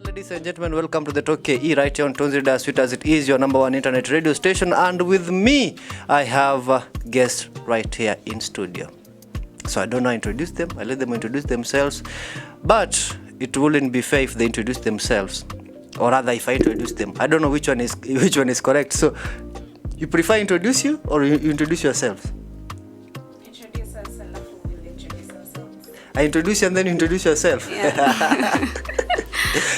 Ladies and gentlemen, welcome to the Talk KE right here on Tones Radio, as sweet as it is, your number one internet radio station. And with me, I have guests right here in studio. So I don't know how to introduce them. I let them introduce themselves. But it wouldn't be fair if they introduce themselves. Or rather, if I introduce them. I don't know which one is correct. So you prefer introduce you or you introduce yourself? Introduce us and we'll introduce ourselves. I introduce you and then you introduce yourself? Yeah.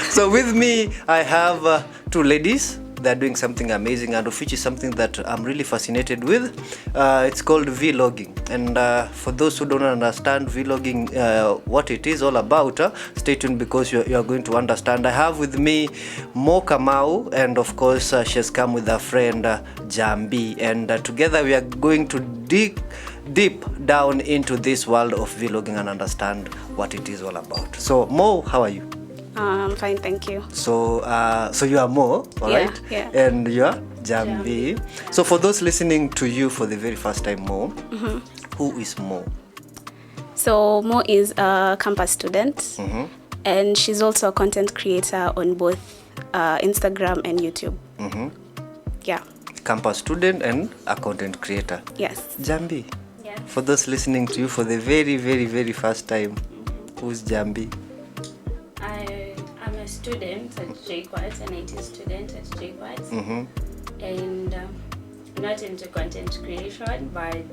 So with me, I have two ladies. They're doing something amazing, and of which is something that I'm really fascinated with. It's called vlogging. And for those who don't understand vlogging, what it is all about, stay tuned because you're going to understand. I have with me Mo Kamau, and of course she has come with her friend Jambi. And together we are going to dig deep down into this world of vlogging and understand what it is all about. So Mo, how are you? I'm fine, thank you. So you are Mo, all right? Yeah. And you are Jambi. So for those listening to you for the very first time, Mo, who is Mo? So Mo is a campus student, and she's also a content creator on both Instagram and YouTube. Yeah. Campus student and a content creator. Yes. Jambi, Yeah. for those listening to you for the very, very, very first time, who's Jambi? I'm a student at JQuat, an IT student at JQuat, and not into content creation, but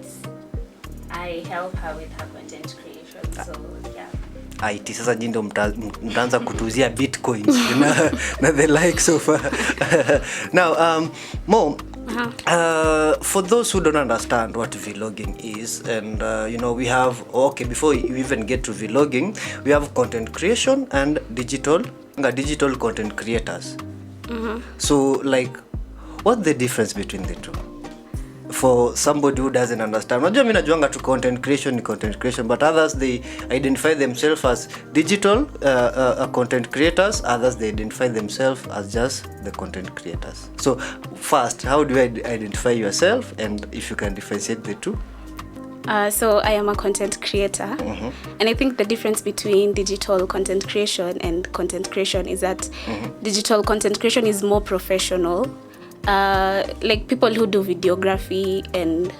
I help her with her content creation. So yeah. IT sasa jindo mtaanza kutuzia bitcoins na the likes of now Mo, for those who don't understand what vlogging is, and we have, before you even get to vlogging, we have content creation and digital content creators. So like, what's the difference between the two for somebody who doesn't understand? Unajua mimi najuanga tu content creation, but others, they identify themselves as digital content creators. Others, they identify themselves as just the content creators. So first, how do you identify yourself, and if you can differentiate the two? So I am a content creator, and I think the difference between digital content creation and content creation is that digital content creation is more professional. Like people who do videography and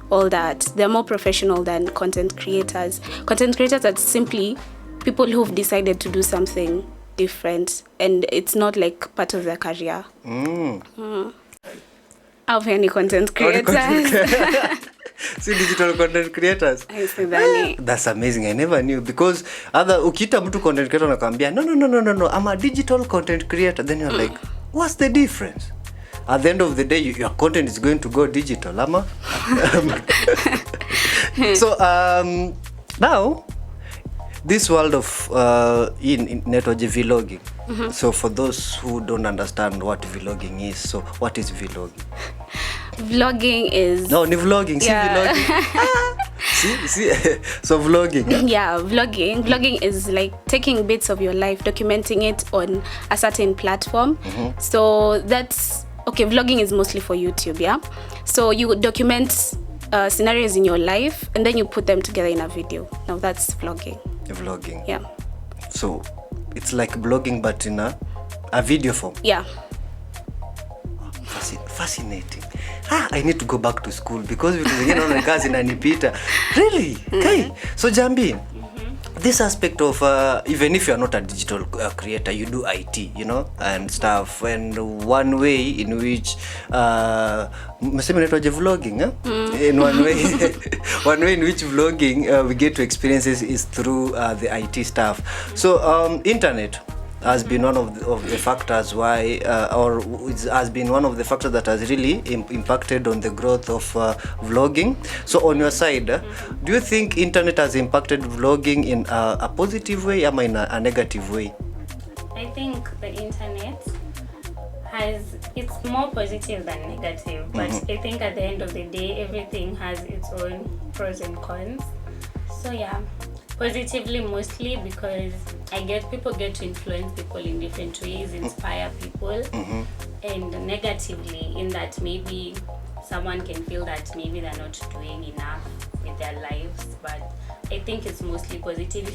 all that, they're more professional than content creators. Content creators are simply people who've decided to do something different, and it's not like part of their career. Of any content creators. See, digital content creators. That's amazing. I never knew, because ukita mtu content creator nakwambia no, I'm a digital content creator, then you're like, what's the difference? At the end of the day, your content is going to go digital, ama? So now this world of in network vlogging. So for those who don't understand what vlogging is, so what is vlogging? Vlogging is... No, ni vlogging. Yeah. See, vlogging. See? So vlogging. Yeah, vlogging. Vlogging is like taking bits of your life, documenting it on a certain platform. So that's... Okay, vlogging is mostly for YouTube, yeah? So you document scenarios in your life, and then you put them together in a video. Now that's vlogging. Vlogging. Yeah. So it's like blogging, but in a video form. Yeah. Fascinating. I need to go back to school because vitu zingine naona kazi inanipita. Really? Okay. So Jambi, this aspect of even if you are not a digital creator, you do IT, and stuff, and one way in which vlogging, in one way in which vlogging we get to experiences is through the IT stuff. So internet has been one of the factors why, or it has been one of the factors that has really impacted on the growth of vlogging. So on your side, do you think internet has impacted vlogging in a positive way or in a negative way? I think the internet it's more positive than negative, but I think at the end of the day, everything has its own pros and cons. So yeah, positively mostly because people get to influence people in different ways, inspire people, and negatively in that maybe someone can feel that maybe they're not doing enough with their lives. But I think it's mostly positive.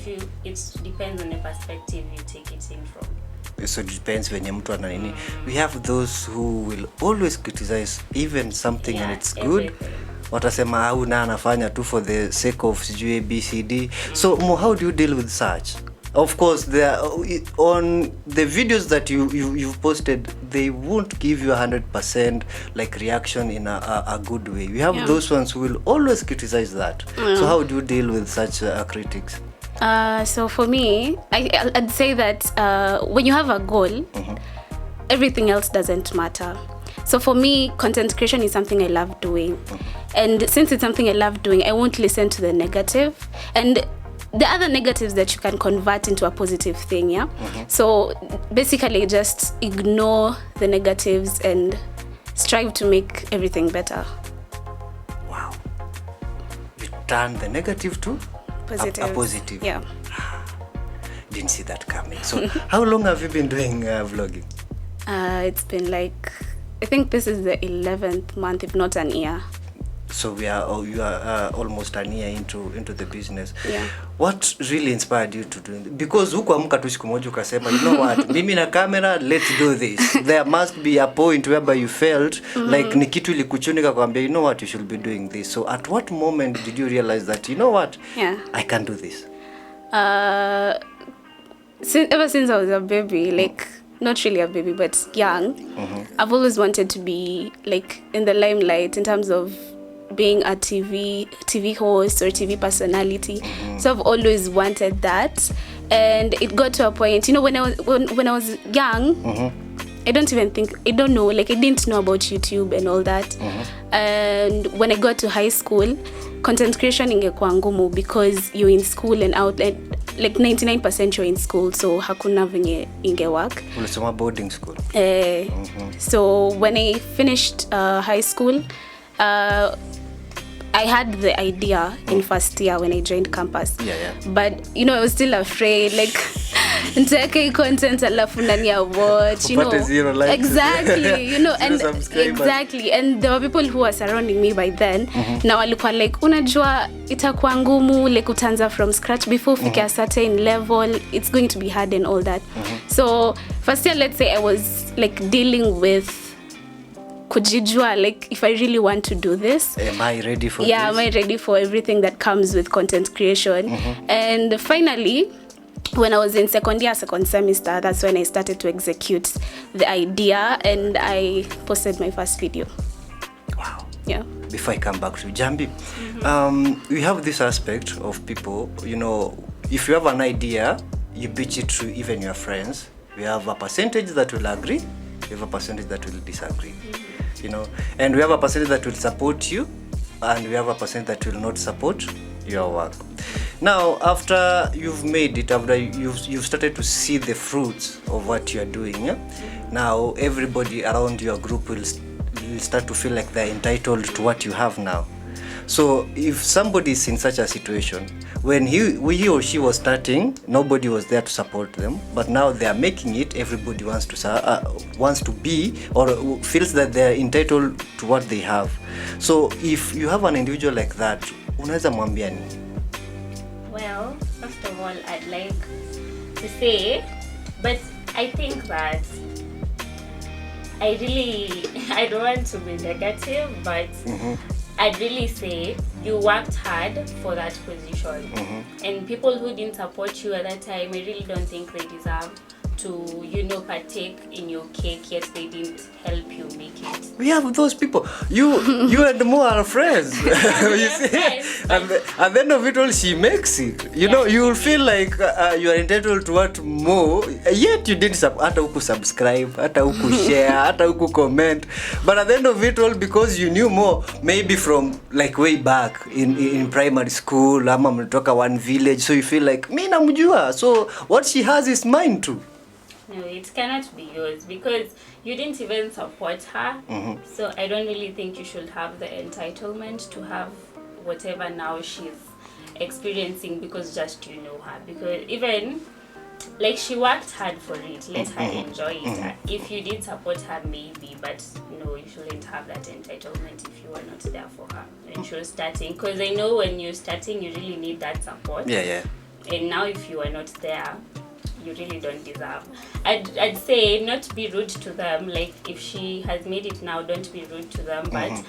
It depends on the perspective you take it in from. So it depends venye mtu ana nini. We have those who will always criticize even something and it's good. Everything. Watasema au na anafanya tu for the sake of sijui ABCD. So Mo, how do you deal with such? Of course, there on the videos that you've posted, they won't give you 100% like reaction in a good way. We have those ones who will always criticize that. So how do you deal with such critics? So for me, I'd say that when you have a goal, everything else doesn't matter. So for me, content creation is something I love doing. And since it's something I love doing, I won't listen to the negative. And the other negatives that you can convert into a positive thing, yeah? So basically just ignore the negatives and strive to make everything better. Wow. You turn the negative to Positive. a positive. Yeah. Didn't see that coming. So how long have you been doing vlogging? It's been like, I think this is the 11th month, if not an year. So you are almost a year into the business. Yeah. What really inspired you to do it? Because hukuamka tu siku moja ukasema, you know what, mimi na camera, let's do this. There must be a point whereby you felt like ni kitu ilikuchunika kwambia, you know what, you should be doing this. So at what moment did you realize that, you know what, I can do this? Ever since I was a baby, like not really a baby, but young, I've always wanted to be like in the limelight in terms of being a TV host or TV personality. So I've always wanted that, and it got to a point, you know, when I was young, I didn't know about YouTube and all that. And when I got to high school, content creation ingekuwa ngumu because you're in school and out, like 99% you're in school, so hakuna venye ingework. Ulisoma boarding school? So when I finished high school, I had the idea in first year when I joined campus. But you know, I was still afraid, like nitaweka content alafu nani ya watch, you know. Zero likes. Exactly, you know, and subscribers. and there were people who were surrounding me by then. Na walikuwa like, unajua itakuwa ngumu, like utaanza from scratch before ufike a certain level, it's going to be hard and all that. So first year, let's say I was like dealing with kujijua, like if I really want to do this, am I ready for this? Am I ready for everything that comes with content creation? And finally, when I was in second semester, that's when I started to execute the idea, and I posted my first video. Wow. Yeah. Before I come back to Jambi, we have this aspect of people, you know, if you have an idea, you pitch it to even your friends. We have a percentage that will agree, we have a percentage that will disagree. You know, and we have a percentage that will support you, and we have a percentage that will not support your work. Now, after you've made it, after you've started to see the fruits of what you are doing, now everybody around your group will start to feel like they're entitled to what you have now. So if somebody is in such a situation, when he or she was starting, nobody was there to support them, but now they are making it, everybody wants to be or feels that they are entitled to what they have. So if you have an individual like that, unaweza mwambia nini? Well, first of all, I'd like to say, but I think that I don't want to be negative, but I'd really say you worked hard for that position. And people who didn't support you at that time, I really don't think they deserve to, you know, partake in your cake, yet they didn't help you make it. We have those people. You and Mo are friends. You see? Yes, And at the end of it all, she makes it. You know, you will feel like you are entitled to what Mo, yet you didn't hata huku subscribe, hata huku share, hata huku comment. But at the end of it all, because you knew Mo, maybe from like way back in primary school, ama mlitoka one village, so you feel like, mi namjua, so what she has is mine too. No, it cannot be yours because you didn't even support her. So I don't really think you should have the entitlement to have whatever now she's experiencing because just you know her. Because even like she worked hard for it, let her enjoy it. If you did support her, maybe, but no, you shouldn't have that entitlement if you were not there for her when she was starting. Because I know when you're starting, you really need that support. Yeah. And now if you are not there, you really don't deserve. I'd say not be rude to them. Like if she has made it now, don't be rude to them, but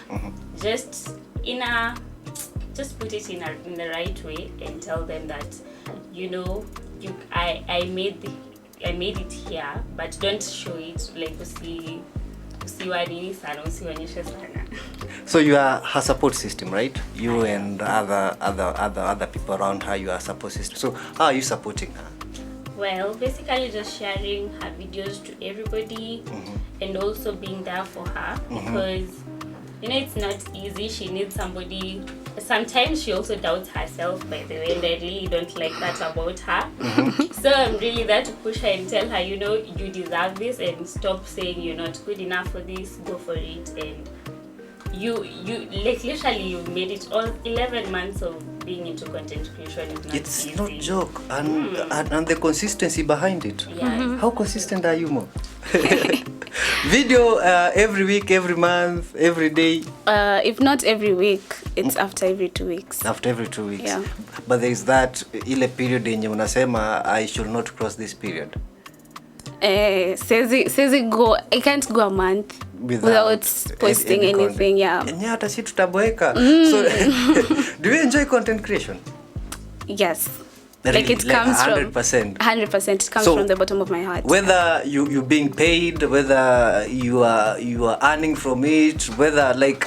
just put it in the right way and tell them that, you know, I made it here, but don't show it like usiwani sana, usionyeshe sana. So you are her support system, right? You and other people around her, you are support system. So how are you supporting her? Well, basically just sharing her videos to everybody and also being there for her because, you know, it's not easy. She needs somebody. Sometimes she also doubts herself, by the way, and I really don't like that about her. So I'm really there to push her and tell her, you know, you deserve this, and stop saying you're not good enough for this, go for it. And you like literally you've made it. All 11 months of being into content creation is not It's easy. not joke, and the consistency behind it. Yeah. How consistent are you, Mo? Video every week, every month, every day? If not every week, it's after every 2 weeks. After every 2 weeks. Yeah. But there is that ile period yenye unasema I should not cross this period. Says go. I can't go a month without posting anything. Yeah. Yenye hata si tutaboeka. So do you enjoy content creation? Yes. Really? Like it comes 100%. 100%. It comes So, from the bottom of my heart. Whether you being paid, whether you are earning from it, whether like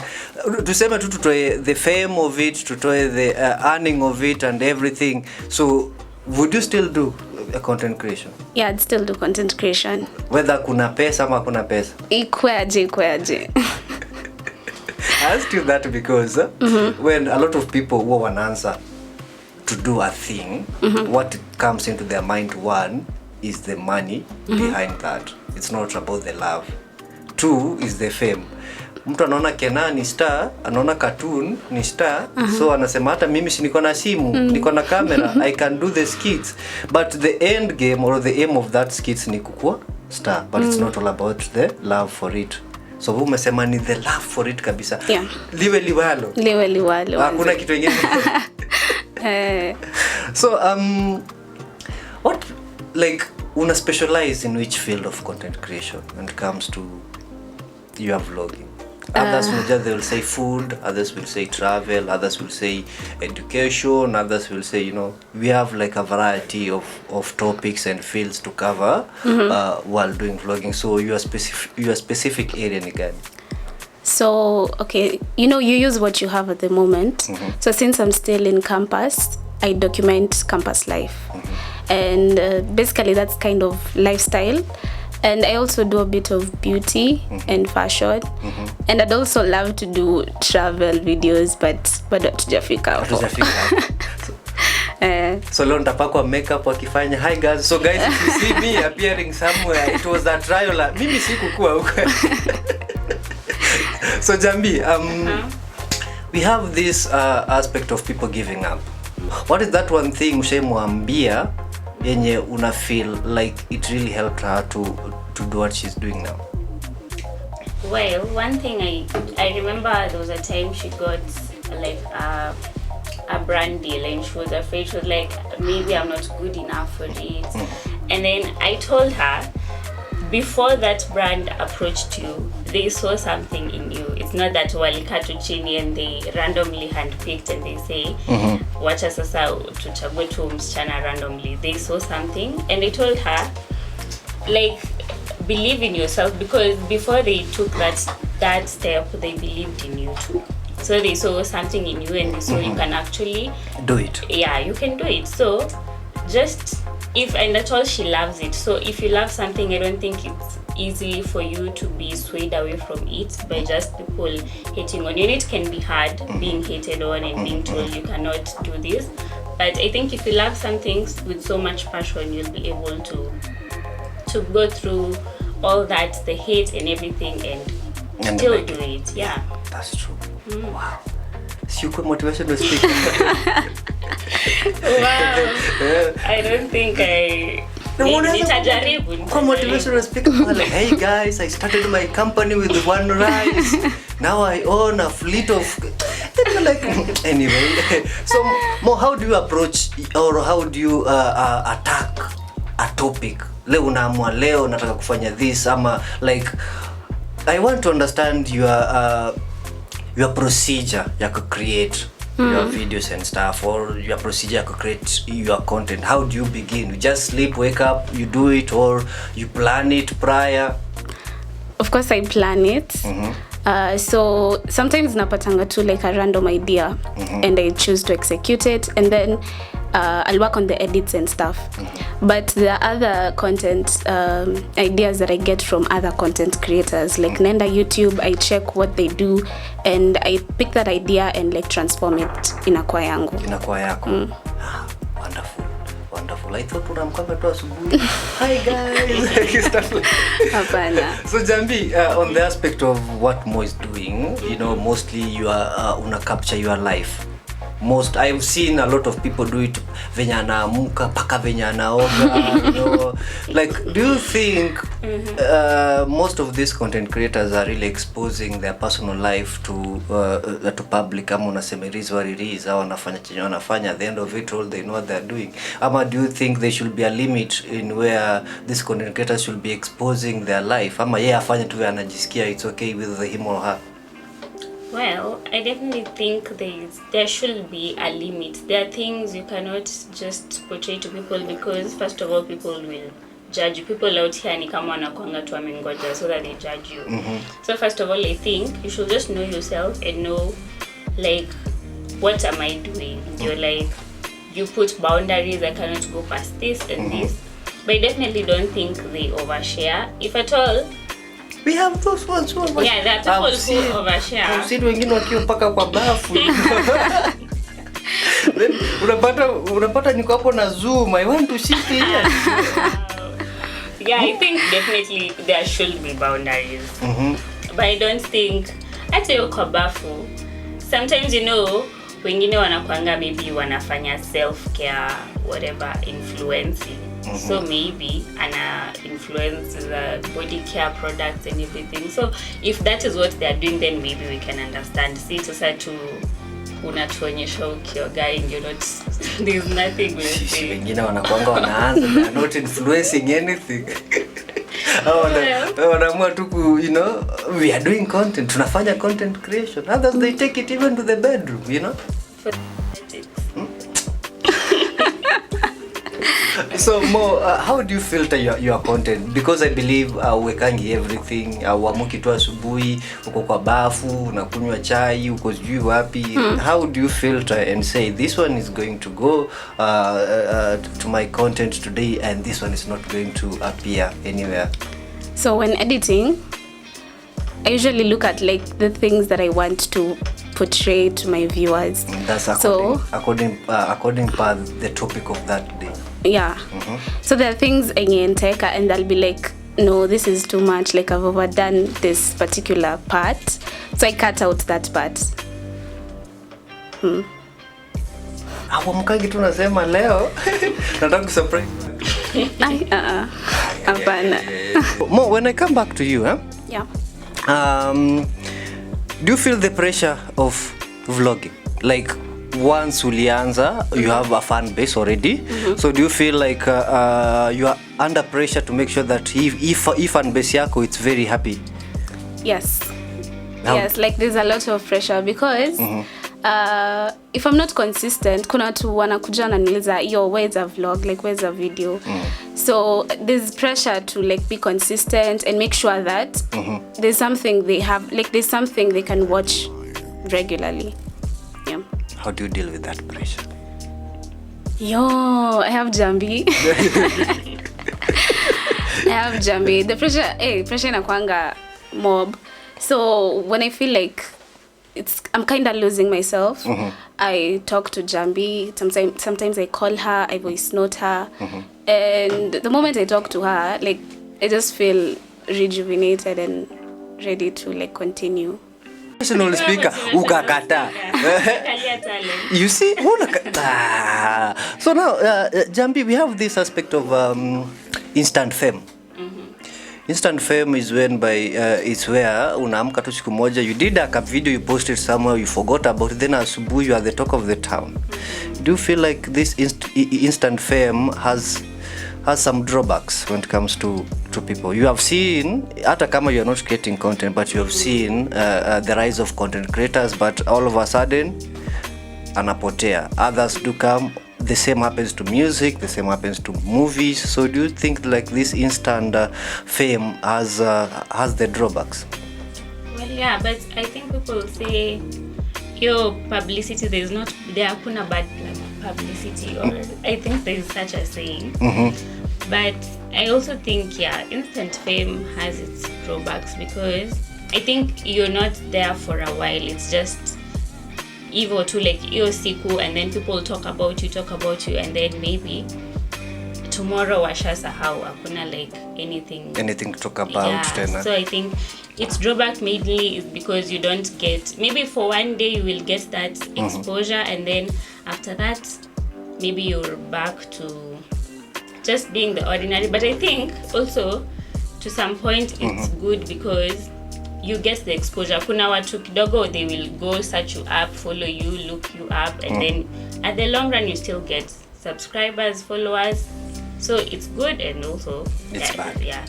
tuseme tu tutoe the fame of it, tutoe the earning of it and everything. So would you still do a content creation? Yeah, I'd still do content creation. Whether kuna pesa ama kuna pesa? Ikweaje. I asked you that because when a lot of people who answer to do a thing, what comes into their mind, one is the money behind that. It's not about the love. Two is the fame. Mtu anaona Kenan ni star, anaona cartoon ni star, so anasema hata mimi si niko na simu, niko na camera, I can do the skits. But the end game or the aim of that skits ni kukua star, but it's not all about the love for it. So umesema ni the love for it kabisa. Yeah. Liwe liwalo. Hakuna kitu kingine. So what, like, una specialize in which field of content creation when it comes to your vlogging? Others they will say food, others will say travel, others will say education, others will say, you know, we have like a variety of topics and fields to cover while doing vlogging. So your specific area ni gani? So, okay, you know, you use what you have at the moment. So since I'm still in campus, I document campus life. And basically that's kind of lifestyle. And I also do a bit of beauty and fashion. And I'd also love to do travel videos, but hatujafika hapo. So leo nitapakwa makeup wakifanya. Hi guys, so guys, if you see me appearing somewhere, it was a trial. Mimi sikukua huko. So Jambi, we have this aspect of people giving up. What is that one thing ushaimwambia yenye una feel like it really helped her to do what she's doing now? Well, one thing I remember there was a time she got like a brand deal and she was afraid. She was like, maybe I'm not good enough for it. And then I told her, before that brand approached you, they saw something in you. It's not that walikaa tu chini and they randomly handpicked and they say, wacha sasa tuchague tu msichana randomly. They saw something and they told her, like, believe in yourself, because before they took that step, they believed in you too. So they saw something in you and they saw you can actually do it. Yeah, you can do it. So just and that's all, she loves it. So if you love something, I don't think it's easy for you to be swayed away from it by just people hating on you. And it can be hard being hated on and being told you cannot do this. But I think if you love something with so much passion, you'll be able to go through all that, the hate and everything, and still do it. Yeah. That's true. Wow. Super motivational speaker. Wow. I don't think nitajaribu. Motivational speaker. Like, hey guys, I started my company with one rice. Now I own a fleet of. Like, anyway. So, Mo, how do you approach or how do you attack a topic, leo unaamua leo nataka kufanya this, ama like I want to understand your procedure ya create your videos and stuff, or your procedure to create your content. How do you begin? You just sleep, wake up, you do it, or you plan it prior? Of course I plan it. So sometimes napatanga to like a random idea and I choose to execute it, and then I'll work on the edits and stuff. But the other content ideas that I get from other content creators, like Nenda YouTube, I check what they do and I pick that idea and like transform it inakuwa yangu. Inakuwa yako. Wonderful. Wonderful. I thought unamkanga tu asubuhi. Hi guys. Hapana. So Jambi, on the aspect of what Mo is doing, you know, mostly you are una capture your life. I've seen a lot of people do it venye anaamuka paka venye anaoga, you know. Like, do you think most of these content creators are really exposing their personal life to public? Ama unasema it is what it is, au wanafanya chenye wanafanya, at the end of it all they know what they're doing? Ama do you think there should be a limit in where these content creators should be exposing their life? Ama yeye afanye tu anajisikia it's okay with him or her? Well, I definitely think there should be a limit. There are things you cannot just portray to people because first of all people will judge you. People out here ni kama wanakuanga tu amengoja so that they judge you. So first of all I think you should just know yourself and know like what am I doing? You're like you put boundaries, I cannot go past this and this. But I definitely don't think they overshare. If at all, we have those ones who overshare. Yeah, there are people who overshare. I've seen wengine wakiwa mpaka kwa bafu. Then unapata niko hapo na Zoom, I want to sit here. Yeah, I think definitely there should be boundaries. But I don't think hata hiyo kwa bafu. Sometimes you know wengine wanakuanga maybe wanafanya self care whatever influencing. So maybe ana influence the body care products and everything. So if that is what they are doing, then maybe we can understand. See, sasa tu unatuonyesha ukioga and you're not there's nothing we say. Wengine wanakuanga wanaanza, they are not influencing anything. Wanaamua tu you know, we are doing content, tunafanya content creation. Others they take it even to the bedroom, you know. So Mo, how do you filter your content? Because I believe uwekangi everything, uamuki tu asubuhi, uko kwa bafu, unakunywa chai, uko sijui wapi. How do you filter and say this one is going to go to my content today and this one is not going to appear anywhere? So when editing, I usually look at like the things that I want to portray to my viewers. That's according to the topic of that day. Yeah. So there are things and they'll be like, no, this is too much, like I've overdone this particular part, so I cut out that part. Hapo mkangi tu nasema leo nataka surprise. Hapana. Mo, when I come back to you, Yeah. Do you feel the pressure of vlogging? Like once ulianza, you have a fan base already. So do you feel like you are under pressure to make sure that if fan base yako it's very happy? Yes. Yes, like there's a lot of pressure because if I'm not consistent, kuna watu wanakuja na niliza, yo, where's a vlog, like where's a video? So there's pressure to like be consistent and make sure that there's something they have, like there's something they can watch regularly. Yeah. How do you deal with that pressure? Yo, I have Jambi. The pressure inakuanga mob. So when I feel like I'm kind of losing myself, I talk to Jambi. Sometimes I call her, I voice note her. And the moment I talk to her, like I just feel rejuvenated and ready to like continue. Professional speaker, ukakata. You see? So now, Jambi, we have this aspect of instant fame. Instant fame is when it's where unaamka tu siku moja, you did a video, you posted somewhere, you forgot about it, then asubuhi you are the talk of the town. Do you feel like this instant fame has has some drawbacks when it comes to people. You have seen, hata kama you are not creating content, but you have seen the rise of content creators, but all of a sudden anapotea. Others do come. The same happens to music, the same happens to movies. So do you think like this instant fame has the drawbacks? Well, yeah, but I think people say your publicity, there hakuna bad publicity, or I think there is such a saying. But I also think, yeah, instant fame has its drawbacks, because I think you're not there for a while. It's just evil to like hiyo siku, and then people talk about you, and then maybe tomorrow washasahau, hakuna like anything to talk about. So I think its drawback mainly is because you don't get, maybe for one day you will get that exposure, and then after that maybe you're back to just being the ordinary. But I think also to some point it's good, because you get the exposure. Kuna watu kidogo, they will go search you up, follow you, look you up, and then at the long run you still get subscribers, followers. So it's good, and also it's bad. Yeah,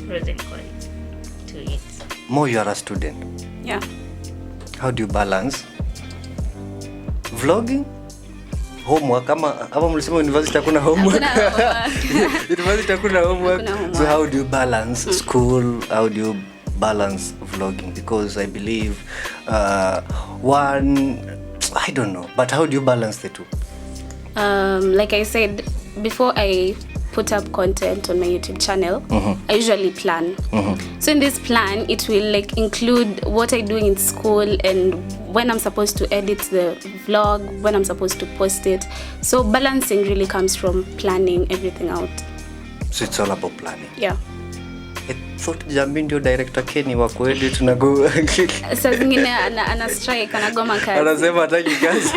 pros and cons to it. Mo, you are a student. Yeah. How do you balance vlogging, homework? Kama mlisema university hakuna homework. University hakuna homework. So how do you balance school? How do you balance vlogging? Because I believe I don't know, but how do you balance the two? Like I said, before I put up content on my YouTube channel, I usually plan. So in this plan, it will like include what I do in school and when I'm supposed to edit the vlog, when I'm supposed to post it. So balancing really comes from planning everything out. So it's all about planning. Yeah. I thought Jambi ndio director Kenny wa kuedit na go. Saa zingine ana strike, anagoma kazi. Anasema hataki kazi.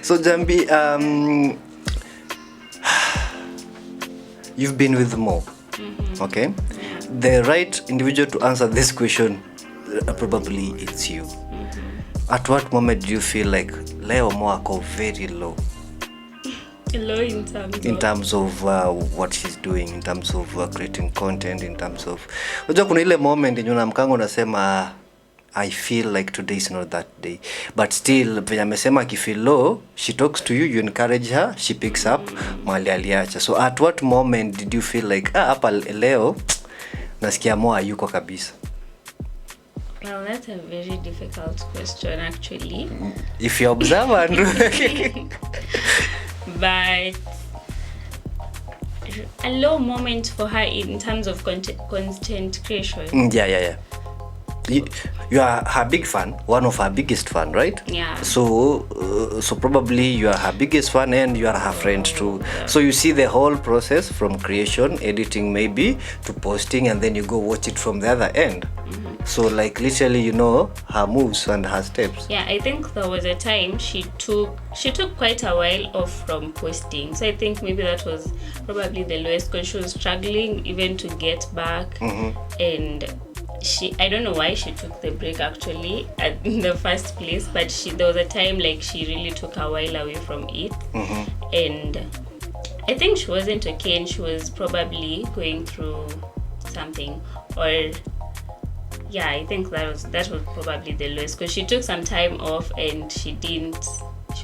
So Jambi, you've been with Mo, okay? The right individual to answer this question, probably it's you. At what moment do you feel like Leo Mo ako very low? Low in terms of what she's doing, in terms of creating content, in terms of... Unajua kuna ile moment yenye unamkanga unasema I feel like today is not that day. But still, venye amesema akifeel low, she talks to you, you encourage her, she picks up mahali aliacha. So at what moment did you feel like, hapa leo, nasikia Mo hayuko kabisa? Well, that's a very difficult question, actually. If you observe, Andrew. But a low moment for her in terms of content creation. Yeah. You are her big fan, one of her biggest fan, right? Yeah. So probably you are her biggest fan and you are her friend too. Yeah. So you see the whole process from creation, editing maybe, to posting, and then you go watch it from the other end. So like literally you know her moves and her steps. Yeah, I think there was a time she took quite a while off from posting. So I think maybe that was probably the lowest, because she was struggling even to get back. And I don't know why she took the break actually in the first place, but there was a time like she really took a while away from it. And I think she wasn't okay, and she was probably going through something, or yeah, I think that was probably the lowest, because she took some time off and she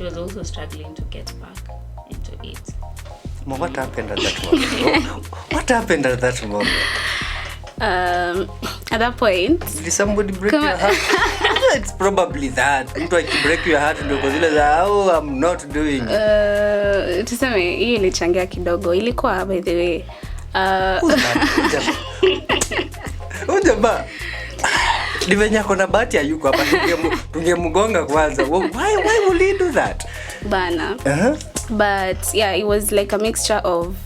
was also struggling to get back into it. What happened at that moment? What happened at that moment? At that point, did somebody break your heart? It's probably that. Mtu akibreak your heart ndio kwa zile za I'm not doing. Tuseme hii ilichangia kidogo. Ilikuwa by the way. Ujaba. Divenya kona bahati hayuko hapa, tungemgonga kwanza. Why would he do that? Bana. But yeah, it was like a mixture of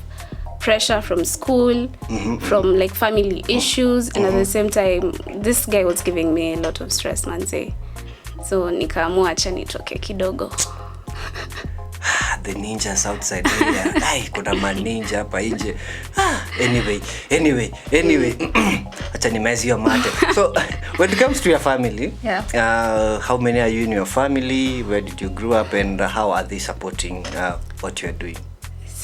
pressure from school, from like family issues, and at the same time this guy was giving me a lot of stress, manze. So nikaamua acha nitoke kidogo. The ninjas outside here. Ai, kuna maninja hapa nje. Anyway. Acha nimezi your mate. So when it comes to your family, how many are you in your family? Where did you grow up, and how are they supporting what you are doing?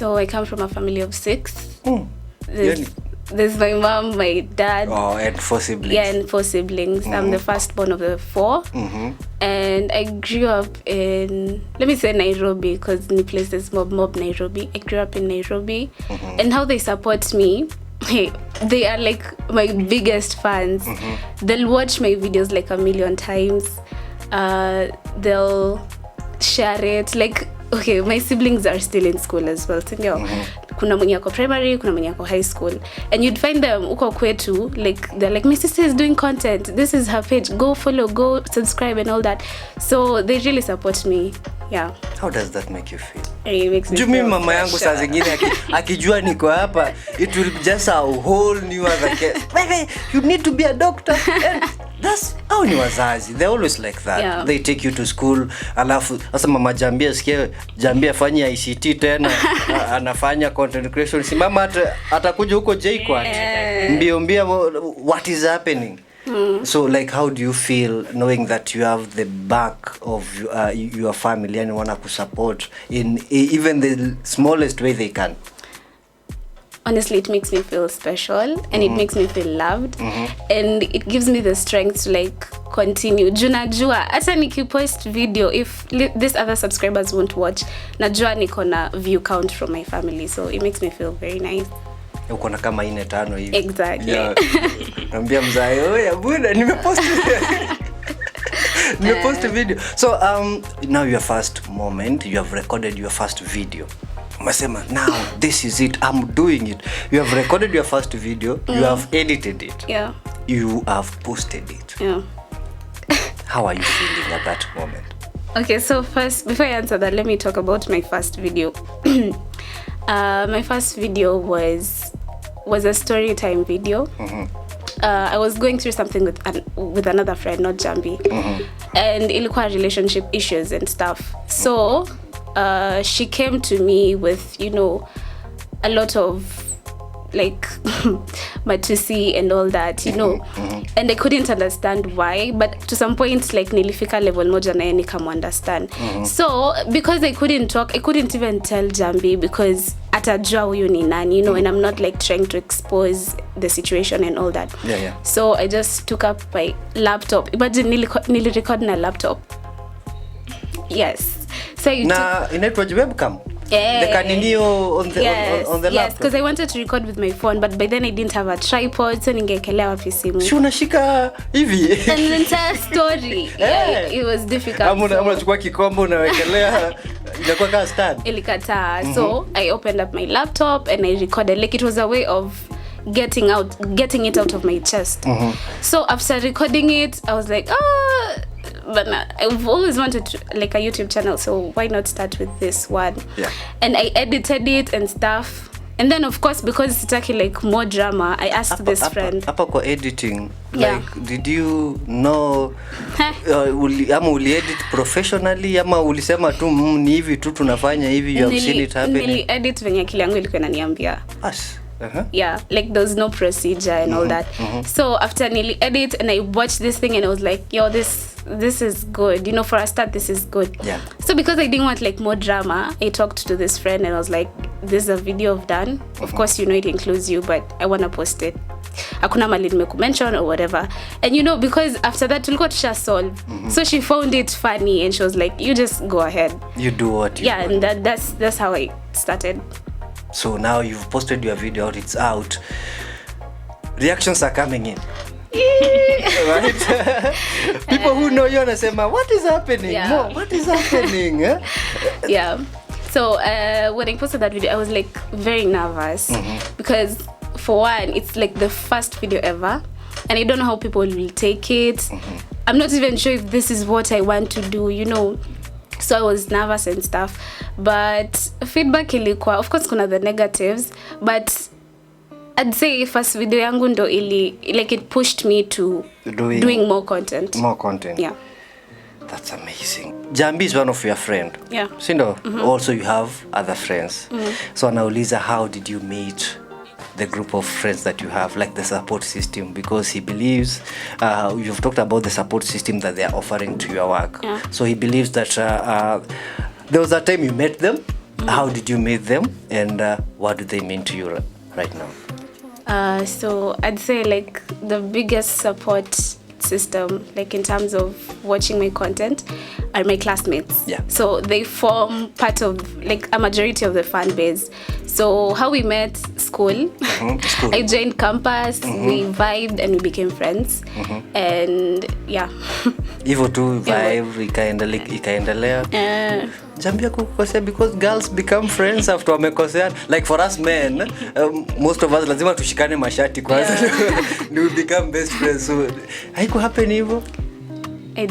So I come from a family of 6. Yani- There's my mom, my dad. Oh, and 4 siblings. Yeah, and 4 siblings. I'm the firstborn of the 4. And I grew up in, let me say Nairobi, because the place is mob Nairobi. I grew up in Nairobi. And how they support me, hey, they are like my biggest fans. They'll watch my videos like a million times. They'll share it. Like, okay, my siblings are still in school as well. So, kuna mwenye ako primary, kuna mwenye ako high school. And you'd find them uko kwetu, like, they're like, my sister is doing content. This is her page. Go follow, go subscribe and all that. So they really support me. Yeah. How does that make you feel? It makes me Jumi feel mama yangu saa special. zingine akijua niko hapa, it will be just a whole new other case. Baby, you need to be a doctor. And that's how ni wazazi. They're always like that. Yeah. They take you to school. Alafu sasa mama Jambia sikia Jambia afanya ICT tena anafanya content creation. Si mama atakuja huko JKUAT. Mbio what is happening? So like how do you feel knowing that you have the back of your family and wanna support in even the smallest way they can? Honestly, it makes me feel special and it makes me feel loved and it gives me the strength to like continue. Najua hata nikipost video, if these other subscribers won't watch, najua niko na view count from my family, so it makes me feel very nice. Uko na kama 4-5 hivi. Exactly. Yeah. Naambia mzae, "Oya bwana, nimepost video." So now your first moment, you have recorded your first video. Umesema, now this is it, I'm doing it. You have recorded your first video, you have edited it. Yeah. You have posted it. Yeah. How are you feeling at that moment? Okay, so first, before I answer that, let me talk about my first video. My first video was a story time video. I was going through something with another friend, not Jambi, and ilikuwa relationship issues and stuff. So she came to me with, a lot of like matusi and all that, and I couldn't understand why, but to some point like nilifika level moja na yeye nikamunderstand. So because I couldn't talk, I couldn't even tell Jambi because atajua huyu ni nani, and I'm not like trying to expose the situation and all that. Yeah. So I just took up my laptop. Imagine nilirecord na laptop. Yes. So Na inaitwa webcam? Yeah. The kaninio on the laptop. Yes, because I wanted to record with my phone, but by then I didn't have a tripod, so ningekelea wapi simu. Si unashika hivi. And the entire story, it was difficult. Ama unachukua kikombe unawekelea inakuwa kama stand. Ilikataa. So I opened up my laptop and I recorded. Like it was a way of getting it out of my chest. So after recording it, I was like, but I've always wanted to, like a YouTube channel, so why not start with this one? Yeah. And I edited it and stuff. And then of course, because sitaki like more drama, I asked this friend. Hapa kwa editing, Yeah. like did you know ama uli-edit professionally ama ulisema tu ni hivi tu tunafanya hivi, you have seen it happening? Nili-edit venye akili yangu ilikuwa inaniambia. Yeah, like there's no procedure and all that. So after nearly edit and I watched this thing and I was like, yo, this is good. For a start, this is good. Yeah. So because I didn't want like more drama, I talked to this friend and I was like, this is a video I've done. Of course, it includes you, but I want to post it. Hakuna mali nimekumention or whatever. And because after that, tulikuwa tusha solve. So she found it funny and she was like, you just go ahead. You do what you want. Yeah, and that's how I started. So now you've posted your video out, it's out. Reactions are coming in. Right? People who know you wanasema, what is happening? Yeah. No, what is happening? Yeah. So when I posted that video, I was like very nervous because for one, it's like the first video ever and I don't know how people will take it. I'm not even sure if this is what I want to do, So I was nervous and stuff, but feedback ilikuwa, of course kuna the negatives, but I'd say first video yangu ndo like it pushed me to doing more content. More content. Yeah. That's amazing. Jambi is one of your friend. Yeah. Sindo? Also you have other friends. So anauliza, how did you meet the group of friends that you have, like the support system? Because he believes, you've talked about the support system that they are offering to your work. Yeah. So he believes that there was a time you met them, How did you meet them, and what do they mean to you right now? So I'd say like the biggest support system, like in terms of watching my content, are my classmates. Yeah. So they form part of like a majority of the fan base. So how we met, school. School. I joined campus, we vibed and we became friends. And yeah. Hivyo tu vibe ikaendelea. Jambia kukosea because girls become friends after wamekosea. Like for us men, most of us lazima tushikane mashati kwanza. We become best friends. So haiku happen hivyo.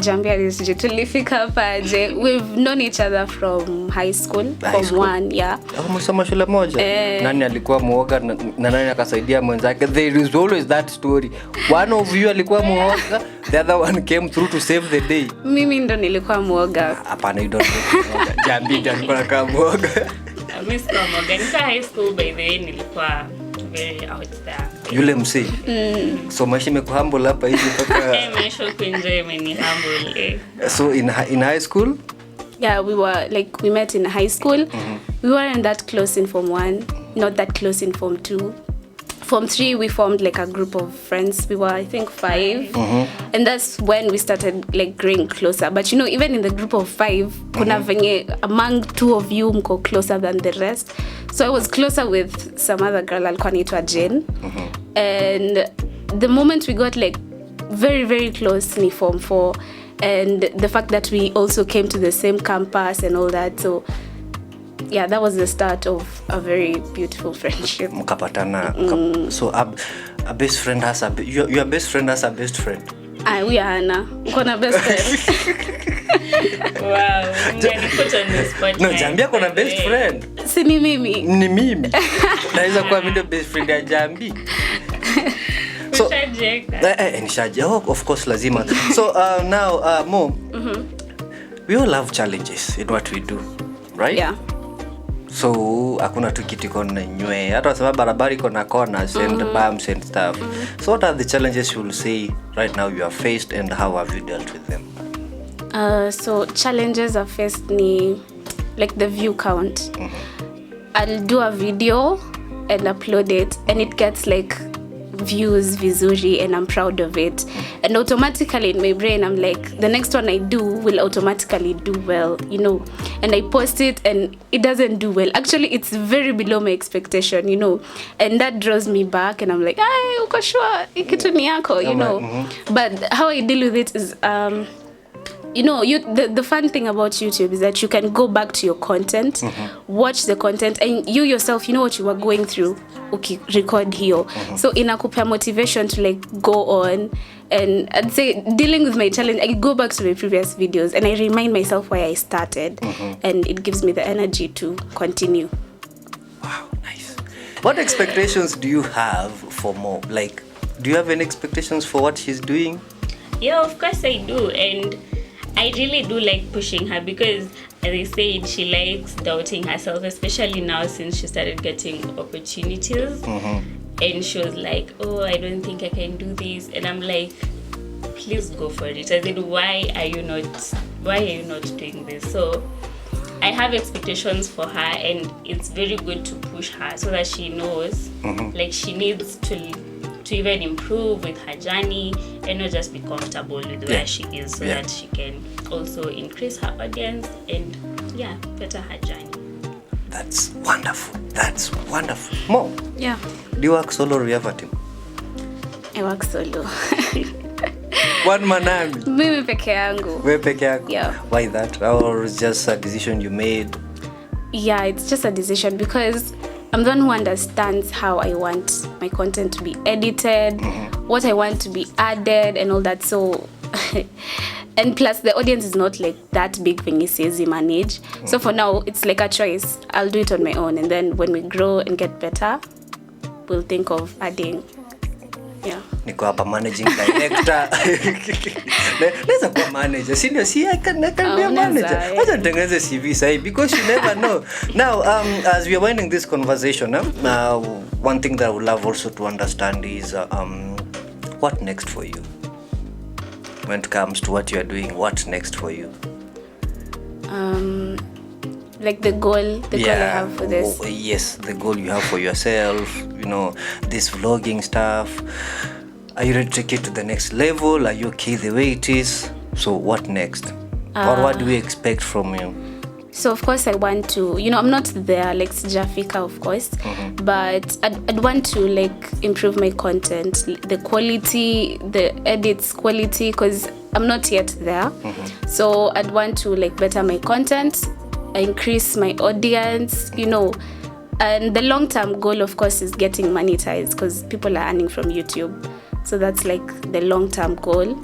Jambia nisije tulifika hapa aje. We've known each other from high school, from 1, yeah. Msoma shule moja. Nani alikuwa muoga na nani akasaidia mwenzake? There is always that story. One of you alikuwa muoga, the other one came through to save the day. Mimi ndo nilikuwa muoga. Hapana, you don't know muoga. Jambi ndo alikuwa kama muoga. Mimi sikuwa muoga. Nika high school by the way nilikuwa very out there. Yule msi. So maisha imekuhumble hapa hivi mpaka maisha kuenjoy many humble. So in high school? Yeah, we met in high school. We weren't that close in Form 1, not that close in Form 2. Form 3 we formed like a group of friends. We were I think 5. And that's when we started like growing closer. But you know, even in the group of 5, kuna venye among 2 of you mko closer than the rest. So I was closer with some other girl alikuwa anaitwa Jane. And the moment we got like very very close ni Form 4, and the fact that we also came to the same campus and all that, so yeah, that was the start of a very beautiful friendship. Mkapatana. So a best friend has your best friend has a best friend. We are Anna. Uko na best friend. Wow. Put on the spot. No, Jambi ako na best friend. Si ni mimi. Ni mimi. Naweza kuwa mimi best friend ya Jambi. So nishaje. Of course lazima. So now Mo, we all have challenges in what we do, right? Yeah. So hakuna tu kitu iko na nywe. Hata wasema barabara iko na corners and bumps and stuff. So what are the challenges you will say right now you are faced, and how have you dealt with them? So challenges I've faced ni like the view count. I'll do a video and upload it, and it gets like views vizuri, and I'm proud of it. And automatically in my brain I'm like, the next one I do will automatically do well, you know. And I post it and it doesn't do well. Actually it's very below my expectation, you know. And that draws me back, and I'm like, ay, uko sure ikitu ni yako, you know. But how I deal with it is you know, the fun thing about YouTube is that you can go back to your content, watch the content, and you yourself, you know what you were going through, okay, record here. So inakupea motivation to like go on. And I'd say dealing with my challenge, I go back to my previous videos and I remind myself why I started, and it gives me the energy to continue. Wow, nice. What expectations do you have for Mo? Like, do you have any expectations for what she's doing? Yeah, of course I do, and I really do like pushing her because, as I said, she likes doubting herself, especially now since she started getting opportunities. And she was like, oh, I don't think I can do this. And I'm like, please go for it. I said, why are you not doing this? So I have expectations for her, and it's very good to push her so that she knows like she needs to even improve with her journey and not just be comfortable with where she is, so that she can also increase her audience and better her journey. That's wonderful. That's wonderful. Mo, Yeah. do you work solo or you have a team? I work solo. One man army. Mimi peke yangu. Wewe peke yako? Yeah. Why that? Or is just a decision you made? Yeah, it's just a decision because I'm the one who understands how I want my content to be edited, what I want to be added and all that. So and plus the audience is not like that big thing is easy manage. So for now it's like a choice. I'll do it on my own, and then when we grow and get better, we'll think of adding. Yeah. Niko hapa managing director. Naweza kuwa manager. Si I can be a manager. Wacha nitengeneze CV sahi because you never know. Now, as we are winding this conversation, one thing that I would love also to understand is what next for you? When it comes to what you are doing, what's next for you? like the goal I have for this. Yes, the goal you have for yourself, this vlogging stuff. Are you ready to take it to the next level? Are you okay the way it is? So what next? Or what do we expect from you? So of course I want to, I'm not there like sijafika of course, but I'd want to like improve my content, the quality, the edits quality, because I'm not yet there. So I'd want to like better my content, increase my audience, and the long-term goal of course is getting monetized because people are earning from YouTube. So that's like the long-term goal.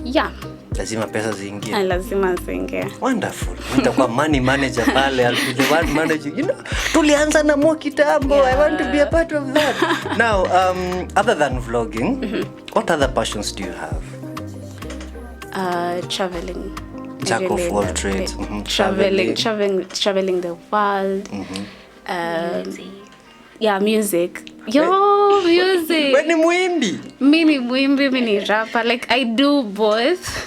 Yeah. Lazima pesa ziingie. Lazima ziingie. Wonderful. Nitakuwa money manager pale. I'll be the one managing. Tulianza na Mo kitambo. I want to be a part of that. Now, other than vlogging, what other passions do you have? Traveling. Jack of all trades. Traveling the world. Music. Music. Wewe ni mwimbi? Mimi ni mwimbi, mimi ni rapper. Like I do both.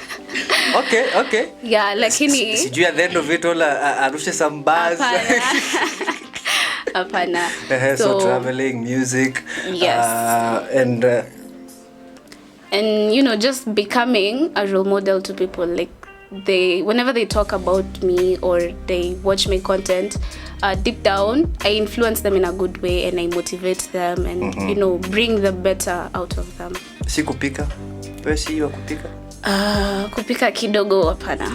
Okay. Yeah, lakini sijui at the end of it all arushe some bars. Hapana. So traveling, music. Yes. And just becoming a role model to people, like whenever they talk about me or they watch my content, deep down I influence them in a good way and I motivate them and bring the better out of them. Si kupika? Wewe si wa kupika? Kupika kidogo hapana.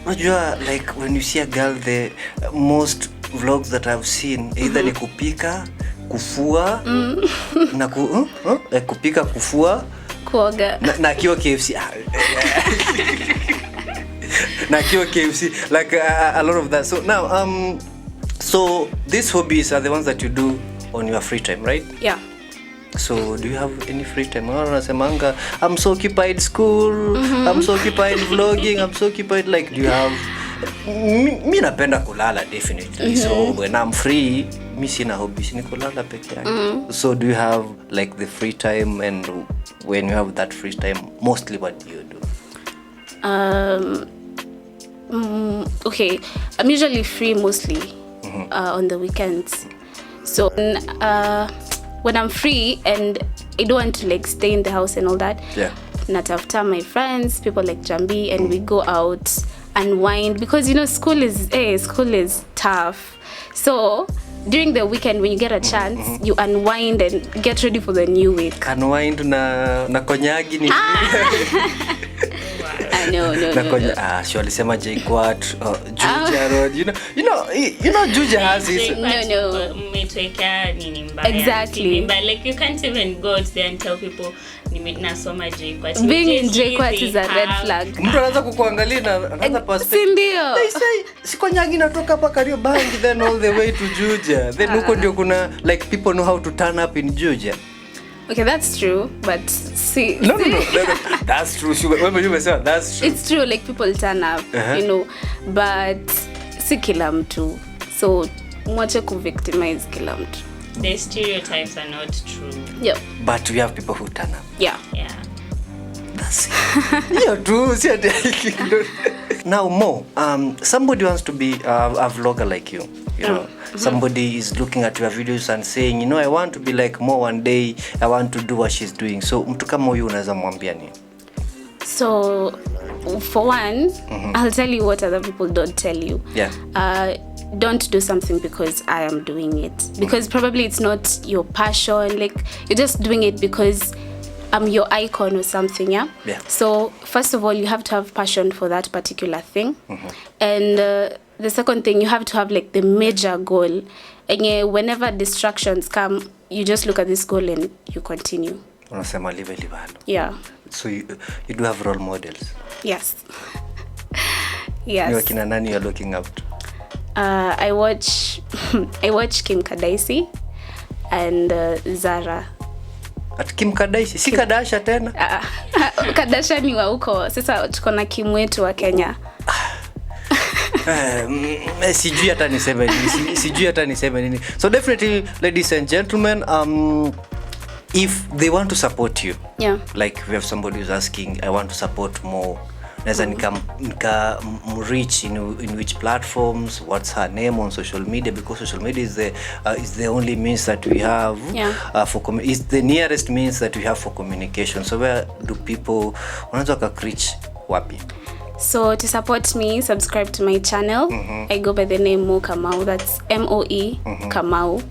Unajua, like when you see a girl, the most vlogs that I've seen either ni kupika, kufua na kupika, kufua, kuoga na kiwa KFC. Na kiwa KFC, like a lot of that. So now so these hobbies are the ones that you do on your free time, right? Yeah. So do you have any free time? Unasemanga I'm so occupied school, I'm so occupied vlogging, I'm so occupied, like do you have mi napenda kulala definitely. So when I'm free, mi sina hobbies, ni kulala peke yake. So do you have like the free time, and when you have that free time, mostly what do you do? Okay, I'm usually free mostly on the weekends. So when I'm free and I don't want to like stay in the house and all that, natafuta my friends, people like Jambi, and we go out, unwind, because school is tough. So during the weekend when you get a chance, you unwind and get ready for the new week. Unwind na konyagi ni No. She alisema JKUAT, Juja Road. You know Juja has this. No. Exactly. But like you can't even go out there and tell people nasoma JKUAT. Being in JKUAT is a red flag. Mtu anaanza kukuangalia na another perspective. Sindio. They say sikonyagi natoka hapa Kariobangi then all the way to Juja. Then huko ndio kuna like people know how to turn up in Juja. Okay, that's true, but see. No. That's true. That's true. It's true, like people turn up, but si kila mtu. So, mwache kuvictimize kila mtu. The stereotypes are not true. Yep. But we have people who turn up. Yeah. That's it. You're true. Now, Mo, somebody wants to be a vlogger like you. Somebody is looking at your videos and saying, I want to be like Mo one day. I want to do what she's doing. So, mtu kama huyu unaweza mwambia nini? So, for one, I'll tell you what other people don't tell you. Yeah. Don't do something because I am doing it. Because probably it's not your passion. Like, you're just doing it because I'm your icon or something, yeah? So, first of all, you have to have passion for that particular thing. And the second thing, you have to have like the major goal. And whenever distractions come, you just look at this goal and you continue. Unasema live livalo. Yeah. So you do have role models? Yes. Yes. Ni wakina nani you're looking up to? I watch Kim Kardashian and Zara. At Kim Kardashian? Si Kardashian tena? Kardashian ni wa huko. Sasa tuko na Kim wetu wa Kenya. Sijui hata niseme nini. So definitely, ladies and gentlemen, if they want to support you, yeah, like we have somebody who's asking, I want to support Mo naweza nika reach in which platforms, what's her name on social media, because social media is the only means that we have is the nearest means that we have for communication. So where do people wanaweza reach wapi? So to support me, subscribe to my channel. I go by the name Mo Kamau. That's MOE Kamau.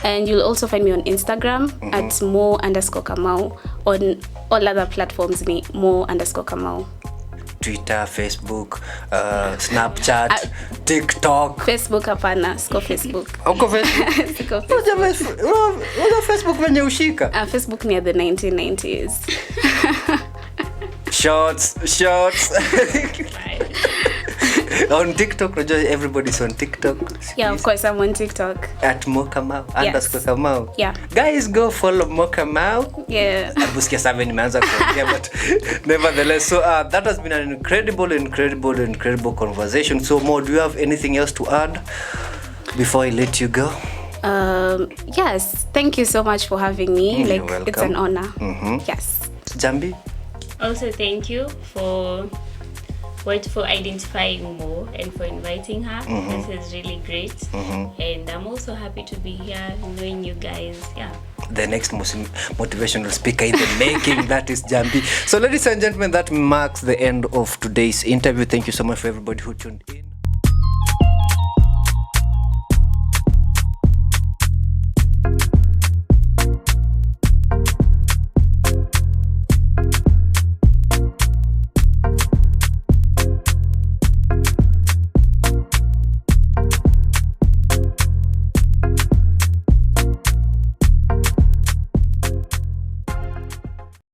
And you'll also find me on Instagram at Mo_Kamau. On all other platforms, Mo_Kamau. Twitter, Facebook, Snapchat, TikTok. Facebook hapana, siko Facebook. Uko Facebook? Siko Facebook. Uko Facebook venye ushika? Facebook near the 1990s. Shorts. On TikTok, everybody's on TikTok. Yeah, of course, I'm on TikTok. At Mo Kamau, Yes. _Kamau. Yeah. Guys, go follow Mo Kamau. Yeah. Abusikia 7 nimeanza kuongea, but nevertheless, so that has been an incredible conversation. So Mo, do you have anything else to add before I let you go? Yes, thank you so much for having me. You're Like, it's an honor. Yes. Jambi? Also, thank you for identifying Mo and for inviting her. This is really great. And I'm also happy to be here knowing you guys. Yeah. The next motivational speaker in the making, that is Jambi. So ladies and gentlemen, that marks the end of today's interview. Thank you so much for everybody who tuned in.